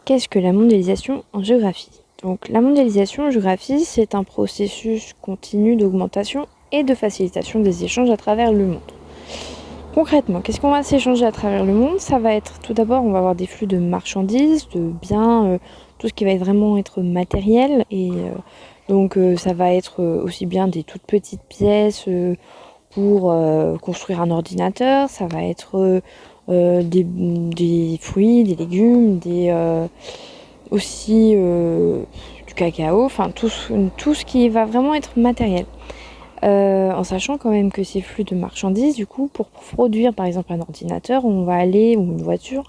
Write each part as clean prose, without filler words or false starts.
Qu'est-ce que la mondialisation en géographie? Donc, la mondialisation en géographie, c'est un processus continu d'augmentation et de facilitation des échanges à travers le monde. Concrètement, qu'est-ce qu'on va s'échanger à travers le monde? Ça va être, tout d'abord, on va avoir des flux de marchandises, de biens, tout ce qui va vraiment être matériel. Et donc, ça va être aussi bien des toutes petites pièces pour construire un ordinateur, ça va être des fruits, des légumes, aussi du cacao, enfin tout ce qui va vraiment être matériel. En sachant quand même que ces flux de marchandises, du coup, pour produire par exemple un ordinateur, ou une voiture,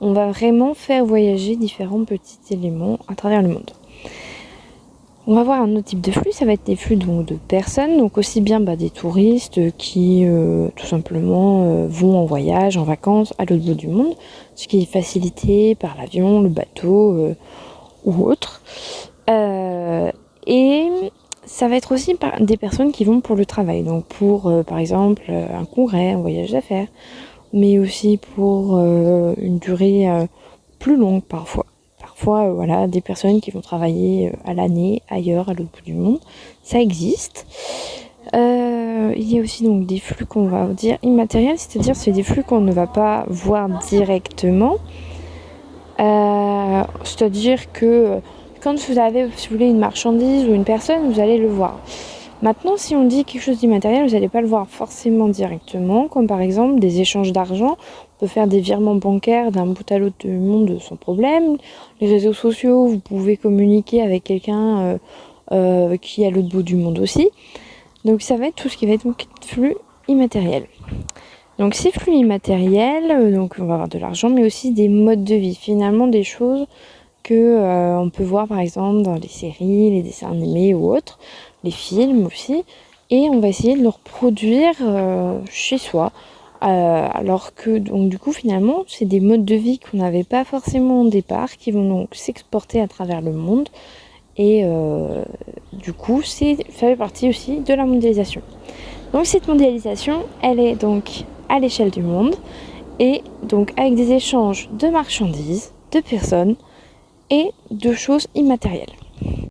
on va vraiment faire voyager différents petits éléments à travers le monde. On va voir un autre type de flux, ça va être des flux donc, de personnes, donc aussi bien des touristes qui tout simplement vont en voyage, en vacances à l'autre bout du monde, ce qui est facilité par l'avion, le bateau ou autre. Et ça va être aussi des personnes qui vont pour le travail, donc pour par exemple un congrès, un voyage d'affaires, mais aussi pour une durée plus longue parfois. Parfois, voilà, des personnes qui vont travailler à l'année ailleurs, à l'autre bout du monde, ça existe. Il y a aussi donc des flux qu'on va dire immatériels, c'est-à-dire c'est des flux qu'on ne va pas voir directement. C'est-à-dire que quand vous avez, si vous voulez, une marchandise ou une personne, vous allez le voir. Maintenant, si on dit quelque chose d'immatériel, vous n'allez pas le voir forcément directement, comme par exemple des échanges d'argent. On peut faire des virements bancaires d'un bout à l'autre du monde sans problème. Les réseaux sociaux, vous pouvez communiquer avec quelqu'un qui est à l'autre bout du monde aussi. Donc ça va être tout ce qui va être flux immatériel. Donc ces flux immatériels, donc on va avoir de l'argent, mais aussi des modes de vie, finalement des choses que on peut voir par exemple dans les séries, les dessins animés ou autres, les films aussi, et on va essayer de le reproduire chez soi. Alors que donc du coup finalement c'est des modes de vie qu'on n'avait pas forcément au départ, qui vont donc s'exporter à travers le monde, et du coup ça fait partie aussi de la mondialisation. Donc cette mondialisation, elle est donc à l'échelle du monde, et donc avec des échanges de marchandises, de personnes et de choses immatérielles.